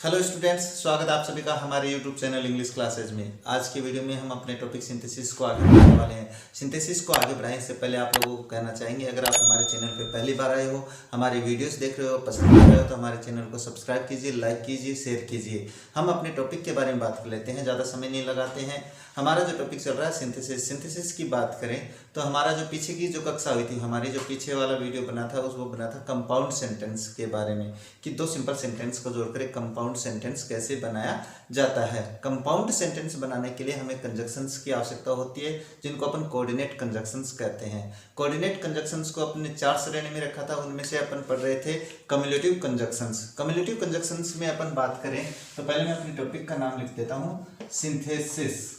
Hello students, स्वागत है आप सभी का हमारे यूट्यूब चैनल इंग्लिश क्लासेज में। आज के वीडियो में हम अपने टॉपिक सिंथेसिस को आगे बढ़ाने वाले हैं। सिंथेसिस को आगे बढ़ाने से पहले आप लोगों को कहना चाहेंगे, अगर आप हमारे चैनल पे पहली बार आए हो, हमारे वीडियोस देख रहे हो, पसंद कर रहे हो तो हमारे चैनल को सब्सक्राइब कीजिए, लाइक कीजिए, शेयर कीजिए। हम अपने टॉपिक के बारे में बात कर लेते हैं, ज़्यादा समय नहीं लगाते हैं। हमारा जो टॉपिक चल रहा है सिंथेसिस की बात करें तो हमारा जो पीछे की जो कक्षा हुई थी, हमारी जो पीछे वाला वीडियो बना था वो बना था कंपाउंड सेंटेंस के बारे में, कि दो सिंपल सेंटेंस को जोड़कर एक कंपाउंड सेंटेंस कैसे बनाया जाता है। कंपाउंड सेंटेंस बनाने के लिए हमें कंजक्शंस की आवश्यकता होती है, जिनको अपन कोऑर्डिनेट कंजक्शंस कहते हैं। कोऑर्डिनेट कंजक्शंस को अपने 4 श्रेणी में रखा था, उनमें से अपन पढ़ रहे थे कम्युलेटिव कंजक्शंस। कम्युलेटिव कंजक्शंस में अपन बात करें तो पहले मैं अपने टॉपिक का नाम लिख देता हूँ, सिंथेसिस।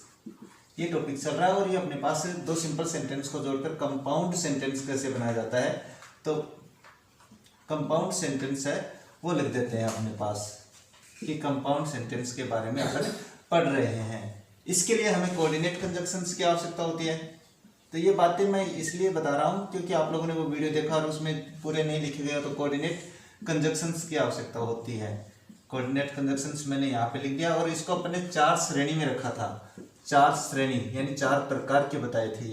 ये टॉपिक चल रहा है और ये अपने पास दो सिंपल सेंटेंस को जोड़कर कंपाउंड सेंटेंस कैसे बनाया जाता है, तो कंपाउंड सेंटेंस है वो लिख देते हैं अपने पास, कि कंपाउंड सेंटेंस के बारे में अपन पढ़ रहे हैं। इसके लिए हमें कोऑर्डिनेट कंजक्शंस की आवश्यकता होती है। तो ये बातें मैं इसलिए बता रहा हूँ क्योंकि आप लोगों ने वो वीडियो देखा और उसमें पूरे नहीं लिखे गए, तो कोऑर्डिनेट कंजक्शंस की आवश्यकता होती है। कोऑर्डिनेट कंजक्शंस मैंने यहाँ पे लिख दिया और इसको अपने 4 श्रेणी में रखा था। 4 श्रेणी यानी 4 प्रकार के बताए थे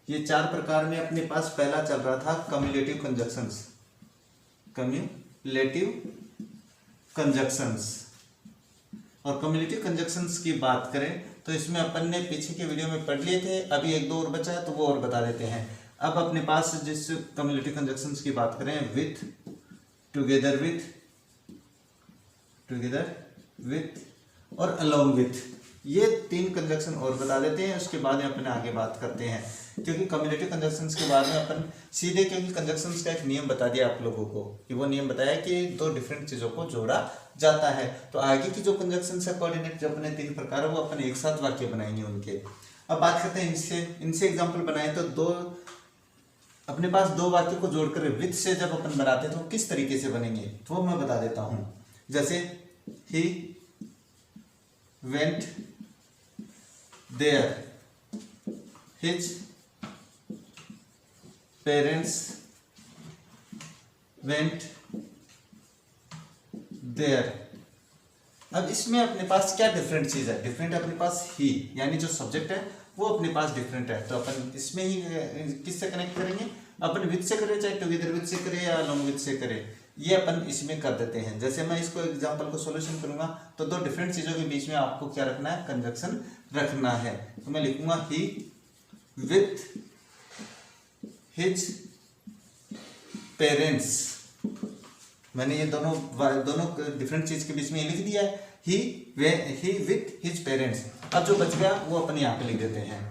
ये 4 प्रकार में अपने पास पहला चल रहा था कम्युलेटिव कंजक्शंस। कम्युलेटिव कंजक्शंस और कम्युलेटिव कंजक्शंस की बात करें तो इसमें अपन ने पीछे के वीडियो में पढ़ लिए थे, अभी 1-2 और बचा है तो वो और बता देते हैं। अब अपने पास जिस कम्युलेटिव कंजक्शंस की बात करें, विथ, टुगेदर विथ और अलोंग विथ, ये 3 कंजक्शन और बता देते हैं। उसके बाद में अपन आगे बात करते हैं, क्योंकि कम्युलेटिव कंजक्शंस के बाद में अपन सीधे, क्योंकि कंजक्शंस का एक नियम बता दिया आप लोगों को, कि वो नियम बताया कि 2 डिफरेंट चीज़ों को जोड़ा जाता है। तो आगे की जो कंजक्शंस है कोऑर्डिनेट, जो अपने 3 प्रकार है, वो अपन एक साथ वाक्य बनाएंगे उनके। अब बात करते हैं इनसे एग्जाम्पल बनाए तो अपने पास 2 वाक्य को जोड़कर विथ से जब अपन बनाते हैं तो किस तरीके से बनेंगे तो वो मैं बता देता हूँ। जैसे ही went there, his parents went there. अब इसमें अपने पास क्या डिफरेंट चीज है? डिफरेंट अपने पास ही, यानी जो सब्जेक्ट है वो अपने पास डिफरेंट है, तो अपन इसमें ही किससे कनेक्ट करेंगे? अपन विथ से करें, चाहे टुगेदर विथ से करें या अलोंग विथ से करें, ये अपन इसमें कर देते हैं। जैसे मैं इसको एग्जांपल को सॉल्यूशन करूंगा तो 2 डिफरेंट चीजों के बीच में आपको क्या रखना है? कंजक्शन रखना है। तो मैं लिखूंगा ही विथ हिज पेरेंट्स। मैंने ये दोनों डिफरेंट चीज के बीच में लिख दिया है, ही विथ हिज पेरेंट्स। अब जो बच गया वो अपन यहाँ पे लिख देते हैं,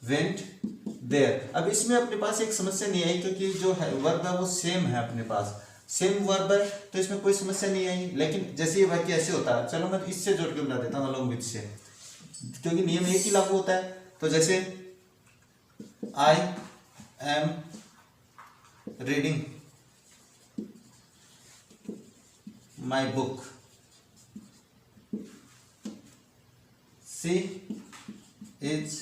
वेंट देयर। अब इसमें अपने पास एक समस्या नहीं आई, क्योंकि जो है वर्ब है वो सेम है, अपने पास सेम वर्ब है, तो इसमें कोई समस्या नहीं आई। लेकिन जैसे ये वाक्य ऐसे होता है, चलो मैं इससे जोड़ के बता देता हूँ, अलोंग विथ से, क्योंकि नियम एक ही लागू होता है। तो जैसे I am reading my book, she is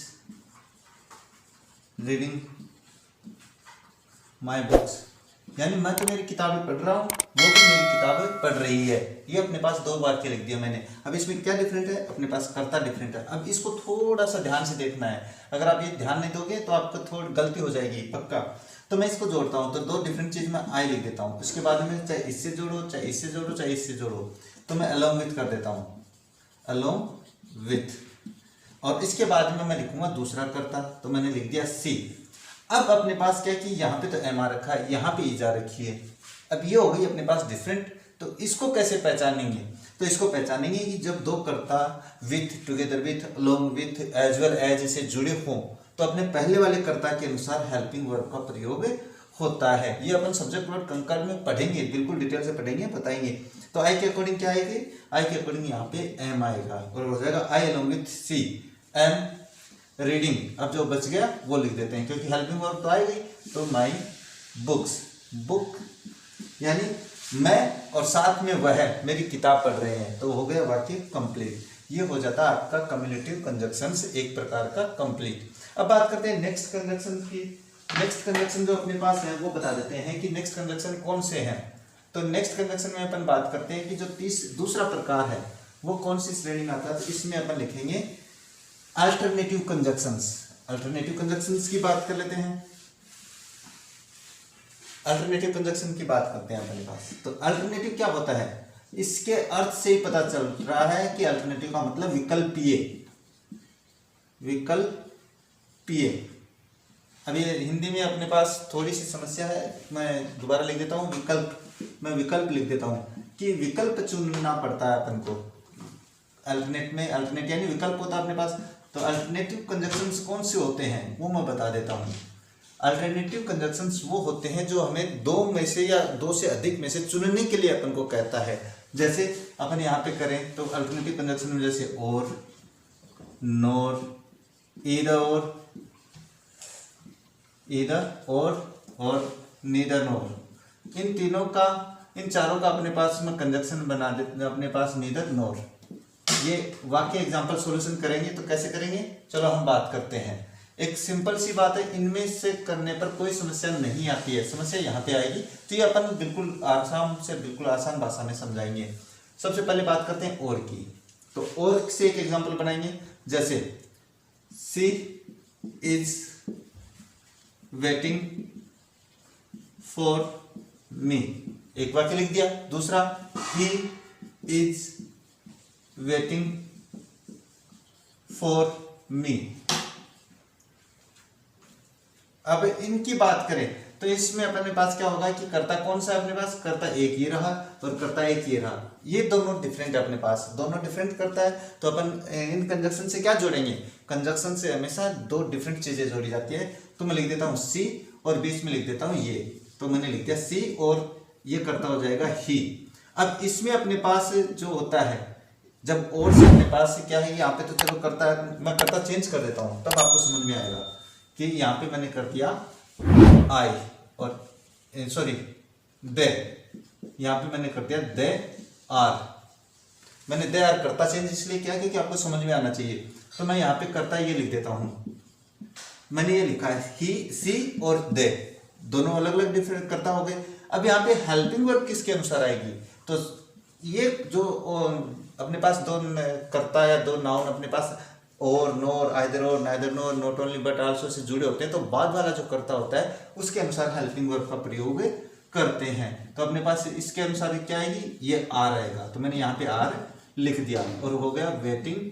reading my books. यानी मैं तो मेरी किताबें पढ़ रहा हूँ, वो भी मेरी किताबें पढ़ रही है। ये अपने पास 2 वाक्य लिख दिया मैंने। अब इसमें क्या डिफरेंट है? अपने पास कर्ता डिफरेंट है। अब इसको थोड़ा सा ध्यान से देखना है, अगर आप ये ध्यान नहीं दोगे तो आपको थोड़ी गलती हो जाएगी पक्का। तो मैं इसको जोड़ता हूँ, तो 2 डिफरेंट चीज में आई लिख देता हूँ। उसके बाद में चाहे इससे जोड़ो, चाहे इससे जोड़ो, चाहे इससे जोड़ो, तो मैं अलोंग विथ कर देता हूँ, अलोंग विथ। और इसके बाद में मैं लिखूंगा दूसरा कर्ता, तो मैंने लिख दिया सी। अब अपने पास क्या है कि यहाँ पे तो एम आ रखा है, यहाँ पे ईजा रखी है। अब ये हो गई अपने पास डिफरेंट, तो इसको कैसे पहचानेंगे? तो इसको पहचानेंगे कि जब 2 कर्ता with, together with, along with, as well as से जुड़े हों, तो अपने पहले वाले कर्ता के अनुसार हेल्पिंग वर्ब का प्रयोग होता है। ये अपन सब्जेक्ट वर्ब कंकर्ड में पढ़ेंगे, बिल्कुल डिटेल से पढ़ेंगे, बताएंगे। तो आई के अकॉर्डिंग क्या आएगी? आई के अकॉर्डिंग यहाँ पे एम आएगा और हो जाएगा I along with C M reading. अब जो बच गया वो लिख देते हैं, क्योंकि हेल्पिंग वर्ब तो आएगी। तो माई बुक्स, बुक यानी मैं और साथ में वह मेरी किताब पढ़ रहे हैं, तो हो गया वाक्य कंप्लीट। ये हो जाता है आपका कम्युलेटिव कंजक्शंस, एक प्रकार का कंप्लीट। अब बात करते हैं नेक्स्ट कंजक्शन की। नेक्स्ट कंजक्शन जो अपने पास है वो बता देते हैं कि नेक्स्ट कंजक्शन कौन से हैं। तो नेक्स्ट कंजक्शन में अपन बात करते हैं कि जो दूसरा प्रकार है वो कौन सी श्रेणी में आता है? तो इसमें अपन लिखेंगे अल्टरनेटिव कंजक्शंस। अल्टरनेटिव कंजक्शंस की बात कर लेते हैं। अल्टरनेटिव कंजक्शन की बात करते हैं अपने पास। तो अल्टरनेटिव क्या होता है? इसके अर्थ से ही पता चल रहा है कि अल्टरनेटिव का मतलब विकल्पीय। विकल्पीय। अभी हिंदी में अपने पास थोड़ी सी समस्या है, मैं दोबारा लिख देता हूँ। मैं विकल्प लिख देता हूँ कि विकल्प चुनना पड़ता है अपन को। अल्टरनेट यानी विकल्प होता है अपने पास। तो अल्टरनेटिव कंजक्शंस कौन से होते हैं वो मैं बता देता हूँ। अल्टरनेटिव कंजक्शंस वो होते हैं जो हमें दो में से या दो से अधिक में से चुनने के लिए अपन को कहता है। जैसे अपन यहाँ पे करें तो अल्टरनेटिव कंजक्शन में जैसे और, नोर, ईदर और नीदर नोर, इन तीनों का, इन चारों का अपने पास में कंजक्शन बना देते अपने पास नीदर नोर। ये वाक्य एग्जांपल सॉल्यूशन करेंगे तो कैसे करेंगे, चलो हम बात करते हैं। एक सिंपल सी बात है, इनमें से करने पर कोई समस्या नहीं आती है। समस्या यहाँ पे आएगी तो ये अपन बिल्कुल आसान भाषा में समझाएंगे। सबसे पहले बात करते हैं और की। तो और से एक एग्जांपल बनाएंगे, जैसे she is waiting for me, एक वाक्य लिख दिया। दूसरा, he is waiting for me. अब इनकी बात करें तो इसमें अपने पास क्या होगा कि कर्ता कौन सा है अपने पास? कर्ता एक ये रहा और कर्ता एक ये रहा। ये दोनों डिफरेंट है अपने पास, दोनों डिफरेंट करता है। तो अपन इन कंजक्शन से क्या जोड़ेंगे? कंजक्शन से हमेशा दो डिफरेंट चीजें जोड़ी जाती है। तो मैं लिख देता हूँ सी और बीच में लिख देता हूँ ये। तो मैंने लिख दिया सी और ये कर्ता हो जाएगा ही। अब इसमें अपने पास जो होता है, जब और से अपने पास क्या है, यहाँ पे तो चलो करता है, मैं कर्ता चेंज कर देता हूँ तब आपको समझ में आएगा कि यहाँ पे मैंने कर दिया आई और सॉरी दे, यहाँ पे मैंने कर दिया दे आर। मैंने दे आर करता चेंज इसलिए किया क्योंकि आपको समझ में आना चाहिए। तो मैं यहाँ पे करता ये लिख देता हूँ। मैंने ये लिखा है ही, सी और दे, दोनों अलग अलग डिफरेंट करता हो गए। अब यहाँ पे हेल्पिंग वर्ब किसके अनुसार आएगी? तो ये जो अपने पास दो करता या दो नाउन अपने पास और, नोर, आइदर और, neither NOR, not only but also say जुड़े होते हैं, तो बाद वाला जो कर्ता होता है उसके अनुसार हेल्पिंग वर्ब का प्रयोग करते हैं। तो अपने पास इसके अनुसार क्या आएगी? ये आर आएगा। तो मैंने यहाँ पे आर लिख दिया और हो गया वेटिंग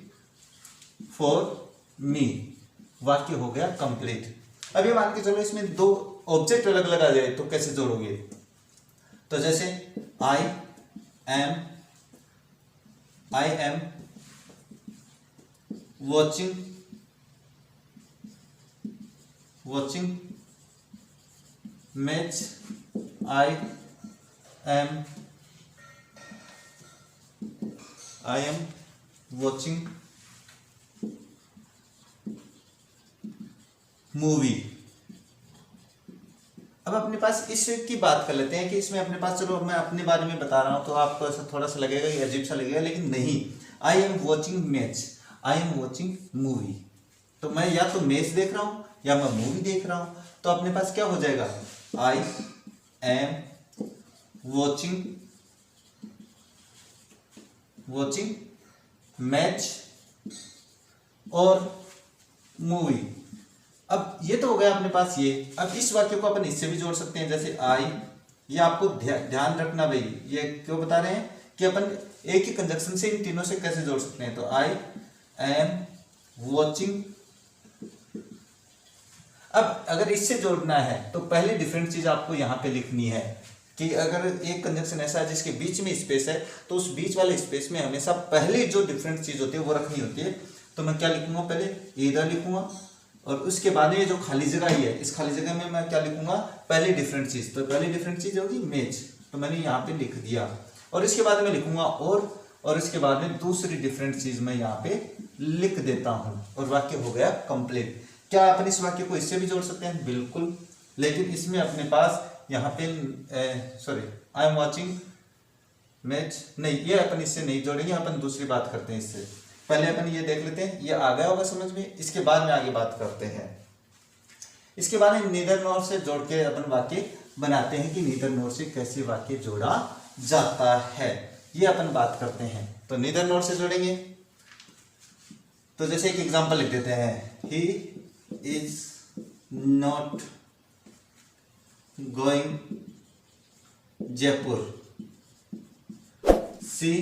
फॉर मी। वाक्य हो गया कंप्लीट। अभी मान के चलो इसमें दो ऑब्जेक्ट अलग अलग आ जाए तो कैसे जोड़ोगे? तो जैसे I am watching match, I am watching movie. अब अपने पास इस की बात कर लेते हैं कि इसमें अपने पास, चलो मैं अपने बारे में बता रहा हूं तो आपको ऐसा थोड़ा सा लगेगा कि अजीब सा लगेगा, लेकिन नहीं। I am watching match, I am watching movie. तो मैं या तो मैच देख रहा हूं या मैं मूवी देख रहा हूं। तो अपने पास क्या हो जाएगा? आई एम वॉचिंग मैच और मूवी। अब ये तो हो गया अपने पास ये। अब इस वाक्य को अपन इससे भी जोड़ सकते हैं, जैसे आई, ये आपको ध्यान रखना भाई, ये क्यों बता रहे हैं कि अपन एक ही कंजक्शन से इन तीनों से कैसे जोड़ सकते हैं। तो आई एम वॉचिंग। अब अगर इससे जोड़ना है तो पहले डिफरेंट चीज आपको यहाँ पे लिखनी है कि अगर एक कंजक्शन ऐसा है जिसके बीच में स्पेस है तो उस बीच वाले स्पेस में हमेशा पहले जो डिफरेंट चीज होती है वो रखनी होती है। तो मैं क्या लिखूंगा? पहले ईदर लिखूंगा और उसके बाद में जो खाली जगह ही है, इस खाली जगह में मैं क्या लिखूंगा? पहले डिफरेंट चीज। तो पहले डिफरेंट चीज होगी मैच, तो मैंने यहाँ पे लिख दिया। और इसके बाद में लिखूंगा और इसके बाद में दूसरी डिफरेंट चीज मैं यहाँ पे लिख देता हूँ और वाक्य हो गया कंप्लीट। क्या अपन इस वाक्य को इससे भी जोड़ सकते हैं? बिल्कुल, लेकिन इसमें अपने पास यहाँ पे आई एम वॉचिंग मैच नहीं, ये अपन इससे नहीं जोड़ेंगे, अपन दूसरी बात करते हैं इससे। पहले अपन ये देख लेते हैं, ये आ गया होगा समझ में, इसके बाद में आगे बात करते हैं। इसके बाद में नीदर नोर से जोड़ के अपन वाक्य बनाते हैं कि नीदर नोर से कैसे वाक्य जोड़ा जाता है, ये अपन बात करते हैं। तो नीदर नॉट से जोड़ेंगे। तो जैसे एक एग्जांपल लिख देते हैं, he is not going Jaipur, she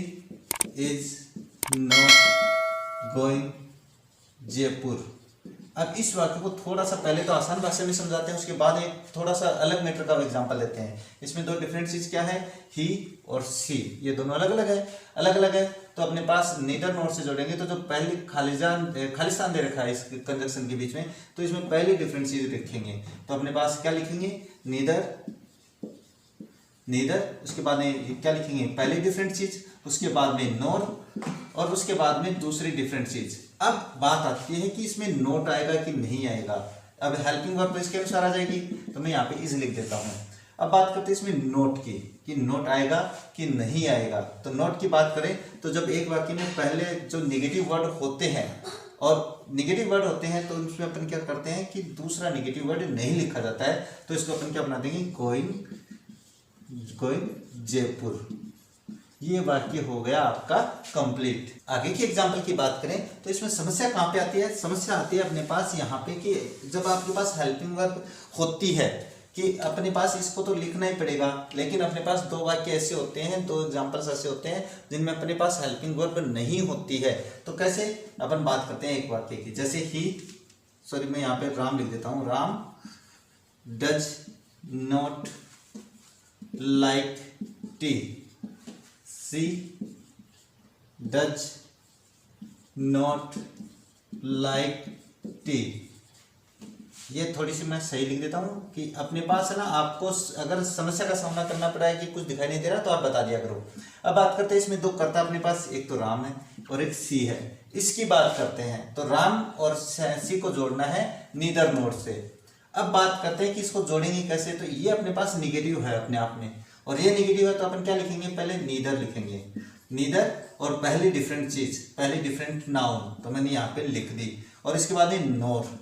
is not going Jaipur. अब इस वाक्य को थोड़ा सा पहले तो आसान भाषा में समझाते हैं, उसके बाद एक थोड़ा सा अलग मैटर का एग्जांपल देते हैं। इसमें दो डिफरेंट चीज क्या है, ही और सी, ये दोनों अलग अलग है। तो अपने पास नीदर नॉट से जोड़ेंगे, तो जो पहली खालिस्तान दे रखा है इस कंजक्शन के बीच में, तो इसमें पहली डिफरेंट चीज लिखेंगे। तो अपने पास क्या लिखेंगे, नीदर, उसके बाद में क्या लिखेंगे, पहली डिफरेंट चीज, उसके बाद में नॉर, और उसके बाद में दूसरी डिफरेंट चीज। अब बात आती है कि इसमें नोट आएगा कि नहीं आएगा। अब हेल्पिंग वर्ब तो इसके अनुसार आ जाएगी, तो मैं यहाँ पे इज लिख देता हूँ। अब बात करते हैं इसमें नोट की, कि नोट आएगा कि नहीं आएगा। तो नोट की बात करें तो जब एक वाक्य में पहले जो नेगेटिव वर्ड होते हैं, और नेगेटिव वर्ड होते हैं, तो उसमें अपन क्या करते हैं कि दूसरा नेगेटिव वर्ड नहीं लिखा जाता है, तो इसको अपन क्या बना देंगे, गोइंग जयपुर। ये वाक्य हो गया आपका कंप्लीट। आगे की एग्जांपल की बात करें तो इसमें समस्या कहाँ पे आती है, समस्या आती है अपने पास यहाँ पे कि जब आपके पास हेल्पिंग वर्ब होती है कि अपने पास इसको तो लिखना ही पड़ेगा, लेकिन अपने पास दो वाक्य ऐसे होते हैं, दो एग्जांपल्स ऐसे होते हैं जिनमें अपने पास हेल्पिंग वर्ब नहीं होती है। तो कैसे, अपन बात करते हैं एक वाक्य की। जैसे मैं यहाँ पे राम लिख देता हूँ, Ram does not like T, she does not like T. ये थोड़ी सी मैं सही लिख देता हूँ कि अपने पास है ना, आपको अगर समस्या का सामना करना पड़ा है कि कुछ दिखाई नहीं दे रहा, तो आप बता दिया करो। अब बात करते हैं इसमें दो कर्ता अपने पास, एक तो राम है और एक सी है। इसकी बात करते हैं तो राम और सी को जोड़ना है नीदर नोट से। अब बात करते हैं कि इसको जोड़ेंगे कैसे, तो ये अपने पास निगेटिव है अपने आप में, और ये निगेटिव है, तो अपन क्या लिखेंगे, पहले नीदर लिखेंगे, नीदर और पहली डिफरेंट चीज, पहली डिफरेंट नाउन, तो मैंने यहाँ पे लिख दी, और इसके बाद नोर,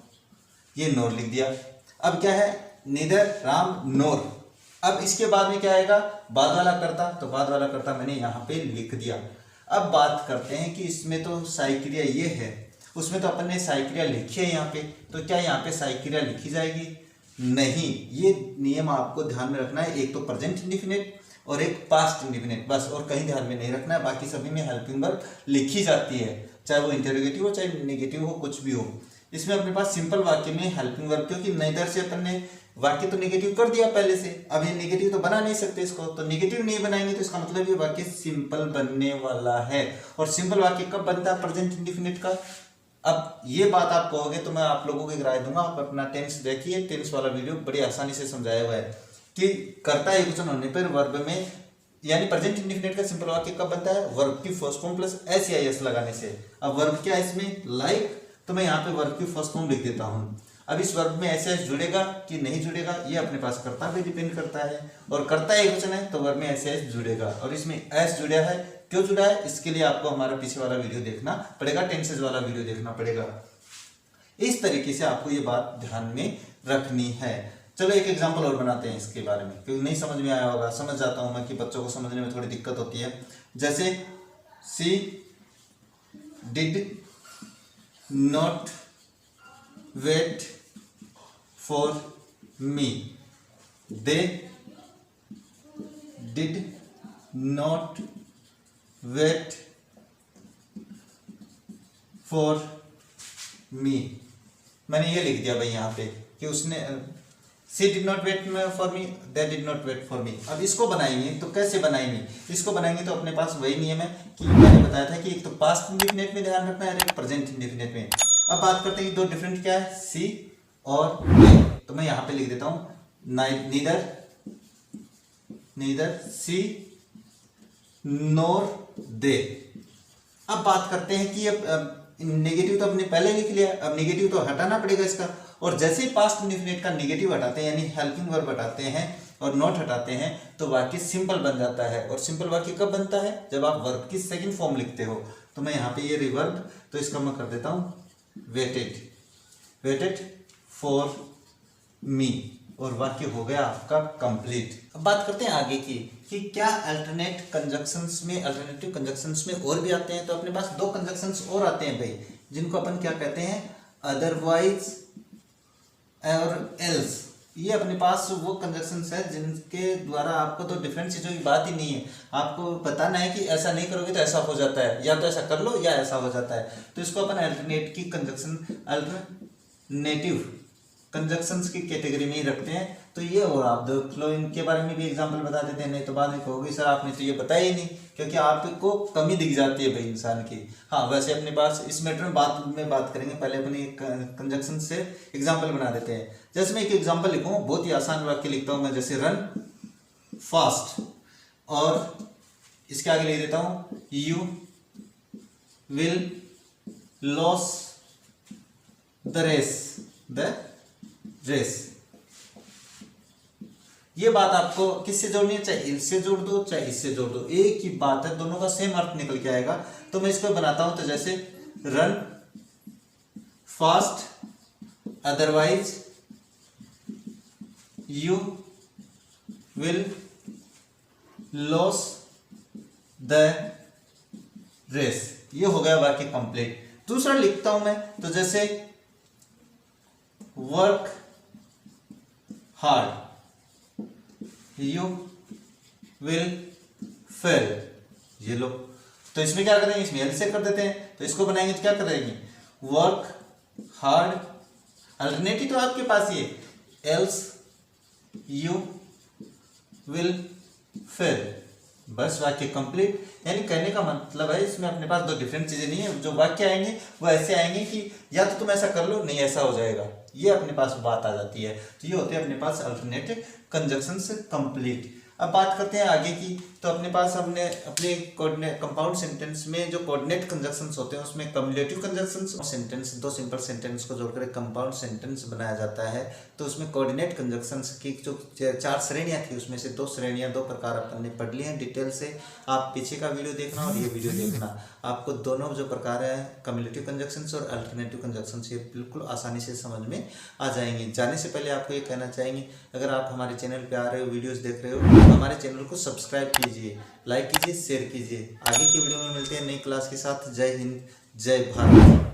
ये नोर लिख दिया। अब क्या है, नीदर राम नोर। अब इसके बाद में क्या आएगा, बाद वाला करता, तो बाद वाला करता मैंने यहाँ पे लिख दिया। अब बात करते हैं कि इसमें तो साई क्रिया ये है, उसमें तो अपन ने साई क्रिया लिखी है यहाँ पे, तो क्या यहाँ पे साई क्रिया लिखी जाएगी, नहीं। ये नियम आपको ध्यान में रखना है, एक तो प्रेजेंट इंडेफिनिट और एक पास्ट इंडेफिनिट, बस, और कहीं ध्यान में नहीं रखना है। बाकी सभी में हेल्पिंग वर्ब लिखी जाती है, चाहे वो इंटरोगेटिव हो चाहे नेगेटिव हो, कुछ भी हो। इसमें अपने पास सिंपल वाक्य में हेल्पिंग वर्ब, क्योंकि नीदर से अपन ने वाक्य तो नेगेटिव कर दिया पहले से, अब ये नेगेटिव तो बना नहीं सकते इसको, तो नेगेटिव नहीं बनाएंगे तो इसका मतलब ये वाक्य सिंपल बनने वाला है। और सिंपल वाक्य कब बनता है, प्रेजेंट इंडेफिनिट का। अब ये बात आप कहोगे तो मैं आप लोगों की राय दूंगा, आप अपना टेंस देखिए, टेंस वाला वीडियो बड़ी आसानी से समझाया हुआ है कि कर्ता एकवचन होने पर वर्ब में, यानी प्रेजेंट इंडेफिनिट का सिंपल वाक्य कब बनता है, वर्ब की फर्स्ट फॉर्म प्लस एस लगाने से। अब वर्ब क्या है इसमें, लाइक, तो मैं यहाँ पे वर्ब की फर्स्ट फॉर्म लिख देता हूँ। अब इस वर्ब में एस जुड़ेगा कि नहीं जुड़ेगा, ये अपने पास कर्ता पे डिपेंड करता है, और कर्ता एकवचन है तो वर्ब में एस जुड़ेगा, और इसमें एस जुड़ा है, क्यों जुड़ा है, इसके लिए आपको हमारा पीछे वाला वीडियो देखना पड़ेगा, टेंसेज वाला वीडियो देखना पड़ेगा। इस तरीके से आपको ये बात ध्यान में रखनी है। चलो एक एग्जांपल और बनाते हैं इसके बारे में, क्योंकि नहीं समझ में आया होगा, समझ जाता हूं मैं कि बच्चों को समझने में थोड़ी दिक्कत होती है। जैसे she did not wait for me, they did not wait for me. मैंने ये लिख दिया भाई यहाँ पे कि उसने, she did not wait for me, they did not wait for me. अब इसको बनाएंगे तो कैसे बनाएंगे, इसको बनाएंगे तो अपने पास वही नियम है कि मैंने बताया था कि एक तो पास्ट इंडेफिनिट में ध्यान रखना है और एक प्रेजेंट इंडेफिनिट में। अब बात करते हैं कि दो डिफरेंट क्या है, सी और दे, तो मैं यहाँ पे लिख देता हूँ नीदर सी नोर दे। अब बात करते हैं कि अब नेगेटिव तो हमने पहले लिख लिया, अब नेगेटिव तो हटाना पड़ेगा इसका, और जैसे ही पास्ट इंडेफिनिट का नेगेटिव हटाते हैं, यानी हेल्पिंग वर्ब हटाते हैं और नॉट हटाते हैं, तो वाक्य सिंपल बन जाता है। और सिंपल वाक्य कब बनता है, जब आप वर्ब की सेकंड फॉर्म लिखते हो। तो मैं यहाँ पे ये रिवर्ब, तो इसका मैं कर देता हूँ वेटेड फॉर मी। और वाक्य हो गया आपका कंप्लीट। अब बात करते हैं आगे की कि क्या अल्टरनेटिव कंजक्शंस में और भी आते हैं। तो अपने पास दो कंजक्शंस और आते हैं भाई, जिनको अपन क्या कहते हैं, अदरवाइज और एल्स। ये अपने पास वो कंजक्शंस है जिनके द्वारा आपको तो डिफरेंट चीज़ों की बात ही नहीं है, आपको बताना है कि ऐसा नहीं करोगे तो ऐसा हो जाता है, या तो ऐसा कर लो या ऐसा हो जाता है। तो इसको अपन अल्टरनेटिव कंजक्शंस की कैटेगरी में ही रखते हैं। तो ये और आप देख लो, इनके बारे में भी एग्जांपल बता देते हैं, नहीं तो बाद में कहोगे सर आपने तो ये बताया ही नहीं, क्योंकि आपको कमी दिख जाती है भाई इंसान की। हाँ, वैसे अपने पास इस मैटर में बात करेंगे, पहले अपने कंजक्शन से एग्जाम्पल बना देते हैं। जैसे मैं एक एग्जाम्पल लिखूँ, बहुत ही आसान वाक्य लिखता हूँ मैं, जैसे रन फास्ट, और इसके आगे लिख देता हूँ you will loss the race. ये बात आपको किससे जोड़नी है, चाहे इससे जोड़ दो चाहे इससे जोड़ दो, एक ही बात है, दोनों का सेम अर्थ निकल के आएगा। तो मैं इसको बनाता हूं, तो जैसे run fast otherwise you will loss the race. ये हो गया वाक्य कंप्लीट। दूसरा लिखता हूं मैं, तो जैसे work hard you will fail. ये लो, तो इसमें क्या करेंगे, इसमें एल से कर देते हैं, तो इसको बनाएंगे तो क्या करेंगे, वर्क हार्ड, अल्टरनेटिव तो आपके पास ये एल्स यू विल फेल। बस वाक्य कंप्लीट। यानी कहने का मतलब है इसमें अपने पास दो डिफरेंट चीजें नहीं है, जो वाक्य आएंगे वो ऐसे आएंगे कि या तो तुम ऐसा कर लो, नहीं ऐसा हो जाएगा, ये अपने पास बात आ जाती है। तो ये होते हैं अपने पास अल्टरनेटिव कंजक्शंस कंप्लीट। अब बात करते हैं आगे की, तो अपने पास हमने अपने कंपाउंड सेंटेंस में जो कोऑर्डिनेट कंजक्शंस होते हैं उसमें कम्युलेटिव कंजक्शंस, सेंटेंस दो सिंपल सेंटेंस को जोड़कर एक कंपाउंड सेंटेंस बनाया जाता है। तो उसमें कोऑर्डिनेट कंजक्शंस की जो 4 श्रेणियां थी, उसमें से 2 श्रेणियां 2 प्रकार अपन ने पढ़ ली हैं डिटेल से। आप पीछे का वीडियो देखना और ये वीडियो देखना, आपको दोनों जो प्रकार है कम्युलेटिव कंजक्शंस और अल्टरनेटिव कंजक्शंस, ये बिल्कुल आसानी से समझ में आ जाएंगे। जाने से पहले आपको ये कहना चाहेंगे, अगर आप हमारे चैनल पे आ रहे हो, वीडियोस देख रहे हो, हमारे चैनल को सब्सक्राइब कीजिए, लाइक कीजिए, शेयर कीजिए। आगे की वीडियो में मिलते हैं नई क्लास के साथ। जय हिंद, जय भारत।